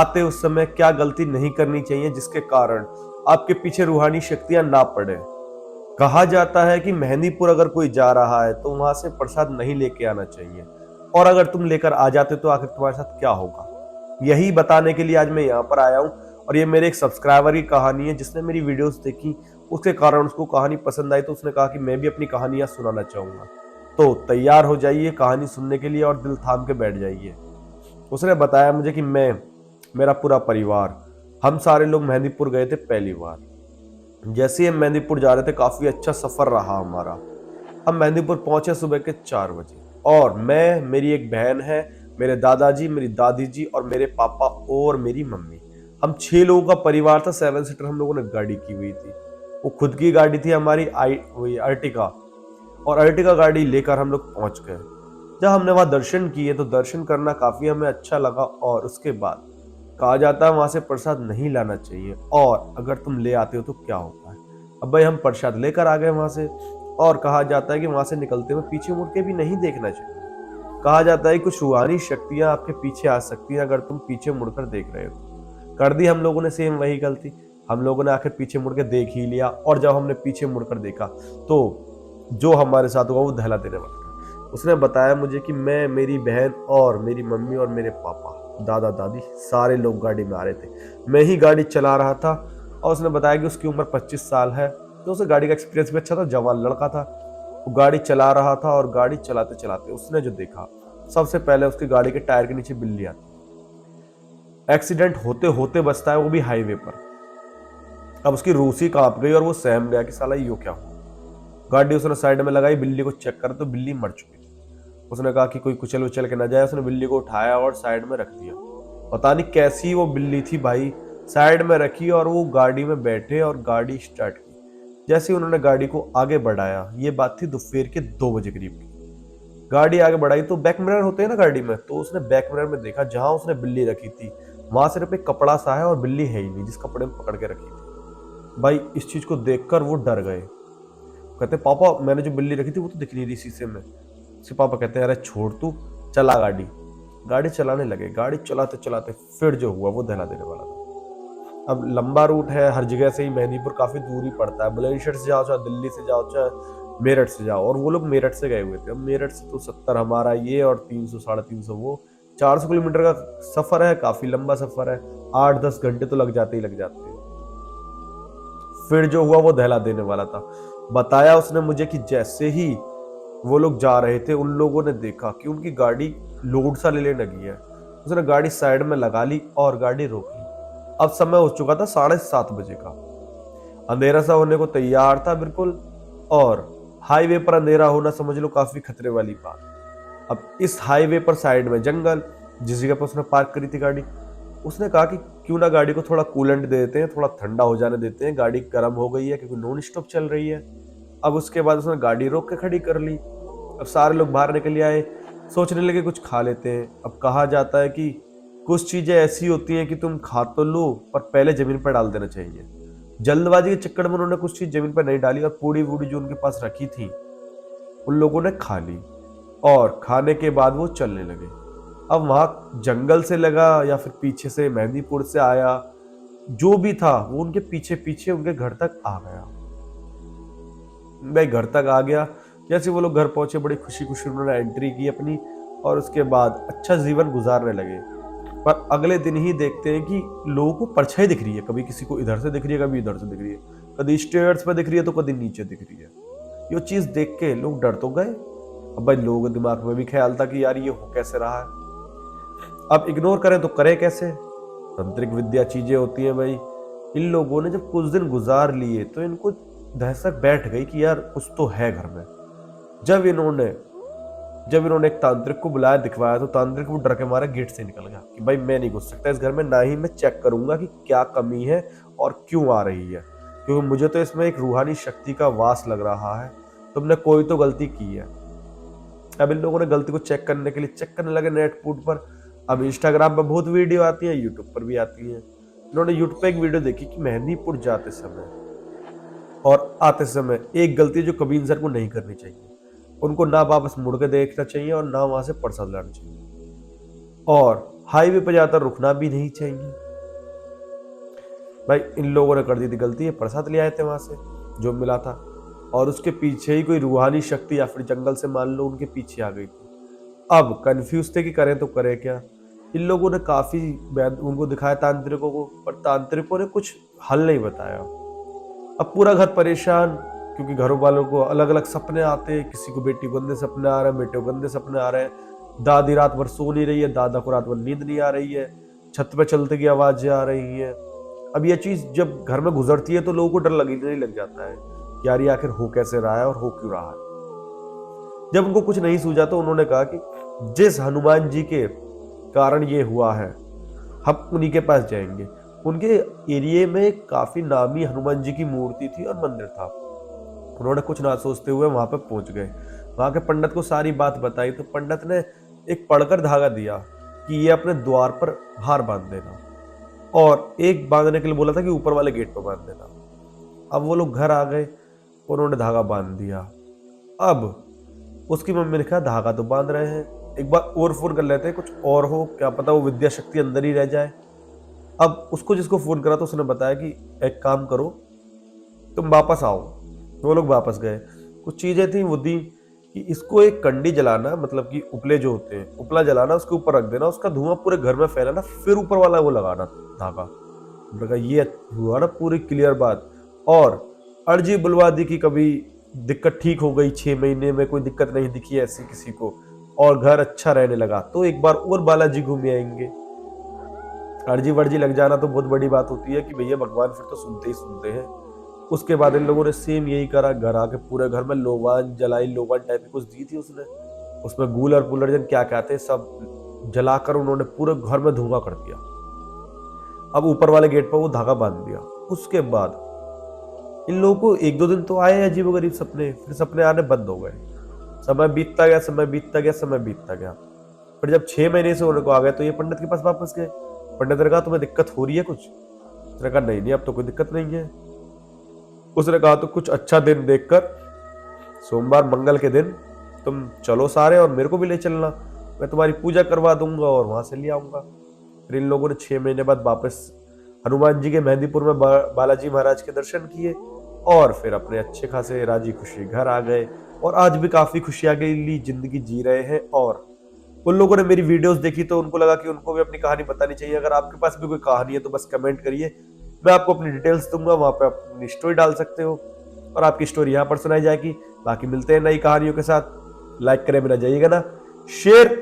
आते उस समय क्या गलती नहीं करनी चाहिए जिसके कारण आपके पीछे रूहानी शक्तियां ना पड़े। कहा जाता है कि मेहंदीपुर अगर कोई जा रहा है तो वहां से प्रसाद नहीं लेके आना चाहिए, और अगर तुम लेकर आ जाते तो आखिर तुम्हारे साथ क्या होगा, यही बताने के लिए आज मैं यहाँ पर आया हूँ। और ये मेरे एक सब्सक्राइबर की कहानी है जिसने मेरी वीडियोस देखी, उसके कारण उसको कहानी पसंद आई, तो उसने कहा कि मैं भी अपनी कहानियां सुनाना चाहूंगा। तो तैयार हो जाइए कहानी सुनने के लिए और दिल थाम के बैठ जाइए। उसने बताया मुझे कि मैं, मेरा पूरा परिवार, हम सारे लोग मेहंदीपुर गए थे पहली बार। जैसे ही हम मेहंदीपुर जा रहे थे काफी अच्छा सफर रहा हमारा। हम मेहंदीपुर पहुंचे सुबह के 4 बजे, और मैं, मेरी एक बहन है, मेरे दादाजी, मेरी दादी जी और मेरे पापा और मेरी मम्मी, हम 6 लोगों का परिवार था। 7 सीटर हम लोगों ने गाड़ी की हुई थी। वो खुद की गाड़ी थी हमारी, वही अर्टिका। और अर्टिका गाड़ी लेकर हम लोग पहुंच गए। जब हमने वहां दर्शन किए तो दर्शन करना काफी हमें अच्छा लगा। और उसके बाद कहा जाता है वहां से प्रसाद नहीं लाना चाहिए, और अगर तुम ले आते हो तो क्या होता है। अब भाई हम प्रसाद लेकर आ गए वहां से, और कहा जाता है कि वहां से निकलते हुए पीछे मुड़ के भी नहीं देखना चाहिए। कहा जाता है कुछ रूहानी शक्तियां आपके पीछे आ सकती हैं अगर तुम पीछे मुड़कर देख रहे हो। कर दी हम लोगों ने सेम वही गलती। हम लोगों ने आखिर पीछे मुड़ के देख ही लिया, और जब हमने पीछे मुड़कर देखा तो जो हमारे साथ हुआ वो दहला देने वाला था। उसने बताया मुझे कि मैं, मेरी बहन और मेरी मम्मी और मेरे पापा, दादा दादी, सारे लोग गाड़ी में आ रहे थे। मैं ही गाड़ी चला रहा था। और उसने बताया कि उसकी उम्र 25 साल है, तो उसे गाड़ी का एक्सपीरियंस भी अच्छा था, जवान लड़का था। वो गाड़ी चला रहा था, और गाड़ी चलाते चलाते उसने जो देखा, सबसे पहले उसकी गाड़ी के टायर के नीचे बिल्ली आती। एक्सीडेंट होते होते बचता है, वो भी हाईवे पर। अब उसकी रूसी कांप गई और वो सहम गया कि साला यो क्या हुआ। गाड़ी उसने साइड में लगाई, बिल्ली को चेक कर तो बिल्ली मर चुकी थी। उसने कहा कि कोई कुचल उचल के ना जाए। उसने बिल्ली को उठाया और साइड में रख दिया। पता नहीं कैसी वो बिल्ली थी भाई, साइड में रखी और वो गाड़ी में बैठे और गाड़ी स्टार्ट की। जैसे ही उन्होंने गाड़ी को आगे बढ़ाया, ये बात थी दोपहर के 2 बजे करीब की। गाड़ी आगे बढ़ाई तो बैक मिरर होते हैं ना गाड़ी में, तो उसने बैक मिरर में देखा जहां उसने बिल्ली रखी थी वहां सिर्फ एक कपड़ा सा है और बिल्ली है ही नहीं जिस कपड़े में पकड़ के रखी थी। भाई इस चीज को देखकर वो डर गए। कहते पापा मैंने जो बिल्ली रखी थी वो तो दिख नहीं रही शीशे में। उसके पापा कहते हैं अरे छोड़ तू, चला गाड़ी। गाड़ी चलाने लगे। गाड़ी चलाते चलाते फिर जो हुआ वो दहला देने वाला था। अब लंबा रूट है, हर जगह से ही मेहंदीपुर काफी दूरी पड़ता है। बुलंदशहर से जाओ चाहे दिल्ली से जाओ चाहे मेरठ से जाओ, और वो लोग मेरठ से गए हुए थे। अब मेरठ से तो 70 हमारा ये और 300 350 वो, 400 किलोमीटर का सफर है, काफी लंबा सफर है। 8-10 घंटे तो लग जाते ही लग जाते हैं। फिर जो हुआ वो दहला देने वाला था। बताया उसने मुझे कि जैसे ही वो लोग जा रहे थे उन लोगों ने देखा कि उनकी गाड़ी लोड सा लेने लगी है। उसने गाड़ी साइड में लगा ली और गाड़ी रोक ली। अब समय हो चुका था 7:30 बजे का। अंधेरा सा होने को तैयार था बिल्कुल, और हाईवे पर अंधेरा होना समझ लो काफी खतरे वाली बात। अब इस हाईवे पर साइड में जंगल, जिस जगह पर उसने पार्क करी थी गाड़ी, उसने कहा कि क्यों ना गाड़ी को थोड़ा कूलेंट दे देते हैं, थोड़ा ठंडा हो जाने देते हैं, गाड़ी गर्म हो गई है क्योंकि नॉन स्टॉप चल रही है। अब उसके बाद उसने गाड़ी रोक के खड़ी कर ली। अब सारे लोग बाहर निकल आए, सोचने लगे कुछ खा लेते हैं। अब कहा जाता है कि कुछ चीजें ऐसी होती हैं कि तुम खा तो लो पर पहले जमीन पर डाल देना चाहिए। जल्दबाजी के चक्कर में उन्होंने कुछ चीज जमीन पर नहीं डाली, और पूड़ी वूड़ी जो उनके पास रखी थी उन लोगों ने खा ली, और खाने के बाद वो चलने लगे। अब वहां जंगल से लगा या फिर पीछे से मेहंदीपुर से आया, जो भी था वो उनके पीछे पीछे उनके घर तक आ गया। भाई घर तक आ गया। जैसे वो लोग घर पहुंचे बड़ी खुशी खुशी उन्होंने एंट्री की अपनी, और उसके बाद अच्छा जीवन गुजारने लगे। पर अगले दिन ही देखते हैं कि लोगों को परछाई दिख रही है, कभी किसी को इधर से दिख रही है, कभी इधर से दिख रही है, कभी स्टेयर्स पे दिख रही है तो कभी नीचे दिख रही है। ये चीज देख के लोग डर तो गए। अब भाई लोगों के दिमाग में भी ख्याल था कि यार ये हो कैसे रहा है, अब इग्नोर करें तो करें कैसे। तंत्रिक विद्या चीजें होती हैं भाई। इन लोगों ने जब कुछ दिन गुजार लिए तो इनको दहशत बैठ गई कि यार कुछ तो है घर में। जब इन्होंने जब इन्होंने एक तांत्रिक को बुलाया, दिखवाया, तो तांत्रिक वो डर के मारे गेट से निकल गया कि भाई मैं नहीं घुस सकता इस घर में, ना ही मैं चेक करूंगा कि क्या कमी है और क्यों आ रही है, क्योंकि मुझे तो इसमें एक रूहानी शक्ति का वास लग रहा है। तुमने कोई तो गलती की है। अब इन लोगों ने गलती को चेक करने के लिए चेक करने लगे नेट फूड पर। अब इंस्टाग्राम पर बहुत वीडियो आती है, यूट्यूब पर भी आती है। इन्होंने यूट्यूब पे एक वीडियो देखी कि मेहंदीपुर जाते समय और आते समय एक गलती जो कभी इंसान को नहीं करनी चाहिए, उनको ना वापस मुड़ के देखना चाहिए और ना वहां से प्रसाद लाना चाहिए। और हाईवे पर जाकर रुकना भी नहीं चाहिए। भाई इन लोगों ने कर दी थी गलती, ये प्रसाद ले आए थे वहां से जो मिला था, और उसके पीछे ही कोई रूहानी शक्ति या फिर जंगल से मान लो उनके पीछे आ गई थी। अब कंफ्यूज थे कि करें तो करें क्या। इन लोगों ने काफी उनको दिखाया तांत्रिकों को, पर तांत्रिकों ने कुछ हल नहीं बताया। अब पूरा घर परेशान, क्योंकि घरों वालों को अलग अलग सपने आते हैं, किसी को बेटी को गंदे सपने आ रहे हैं, बेटे को गंदे सपने आ रहे हैं, दादी रात भर सो नहीं रही है, दादा को रात भर नींद नहीं आ रही है, छत पे चलते की आवाजें आ रही हैं। अब ये चीज जब घर में गुजरती है तो लोगों को डर लगने लग जाता है कि यार ये आखिर हो कैसे रहा है और हो क्यों रहा है। जब उनको कुछ नहीं सूझा तो उन्होंने कहा कि जिस हनुमान जी के कारण ये हुआ है हम उन्हीं के पास जाएंगे। उनके एरिया में काफी नामी हनुमान जी की मूर्ति थी और मंदिर था। उन्होंने कुछ ना सोचते हुए वहां पर पहुंच गए, वहां के पंडित को सारी बात बताई तो पंडित ने एक पड़कर धागा दिया कि ये अपने द्वार पर हार बांध देना, और एक बांधने के लिए बोला था कि ऊपर वाले गेट पर बांध देना। अब वो लोग घर आ गए, उन्होंने धागा बांध दिया। अब उसकी मम्मी ने कहा धागा तो बांध रहे हैं, एक बार और फोन कर लेते हैं, कुछ और हो, क्या पता वो विद्या शक्ति अंदर ही रह जाए। अब उसको जिसको फोन करा तो उसने बताया कि एक काम करो, तुम वापस आओ। वो लोग वापस गए, कुछ चीजें थी वो दी कि इसको एक कंडी जलाना, मतलब कि उपले जो होते हैं उपला जलाना, उसके ऊपर रख देना, उसका धुआं पूरे घर में फैलाना, फिर ऊपर वाला वो लगाना धागा। मैंने कहा ये हुआ ना पूरी क्लियर बात। और अर्जी बुलवा दी कि कभी दिक्कत ठीक हो गई, 6 महीने में कोई दिक्कत नहीं दिखी ऐसी किसी को, और घर अच्छा रहने लगा, तो एक बार और बालाजी घूमे आएंगे। अर्जी वर्जी लग जाना तो बहुत बड़ी बात होती है कि भैया भगवान फिर तो सुनते ही सुनते हैं। उसके बाद इन लोगों ने सेम यही करा, घर आके पूरे घर में लोबान जलाई, लोबान टाइप की कुछ दी थी उसने, उसमें गूलर पुलर जन क्या कहते हैं सब जलाकर उन्होंने पूरे घर में धुआं कर दिया। अब ऊपर वाले गेट पर वो धागा बांध दिया। उसके बाद इन लोगों को 1-2 दिन तो आए अजीबोगरीब सपने, फिर सपने आने बंद हो गए। समय बीतता गया, समय बीतता गया, समय बीतता गया। पर जब 6 महीने से होने को आ गए तो ये पंडित के पास वापस गए। पंडित ने कहा तुम्हें दिक्कत हो रही है कुछ? उसने कहा नहीं अब तो कोई दिक्कत नहीं है। उसने कहा तो कुछ अच्छा दिन देखकर सोमवार मंगल के दिन तुम चलो सारे, और मेरे को भी ले चलना, मैं तुम्हारी पूजा करवा दूंगा और वहां से ले आऊंगा। फिर इन लोगों ने 6 महीने बाद वापस हनुमान जी के मेहंदीपुर में बालाजी महाराज के दर्शन किए, और फिर अपने अच्छे खासे राजी खुशी घर आ गए, और आज भी काफी खुशहाली जिंदगी जी रहे हैं। और उन लोगों ने मेरी वीडियोस देखी तो उनको लगा कि उनको भी अपनी कहानी बतानी चाहिए। अगर आपके पास भी कोई कहानी है तो बस कमेंट करिए, मैं आपको अपनी डिटेल्स दूंगा, वहां पे अपनी स्टोरी डाल सकते हो और आपकी स्टोरी यहाँ पर सुनाई जाएगी। बाकी मिलते हैं नई कहानियों के साथ। लाइक करें बिना जाइएगा ना, शेयर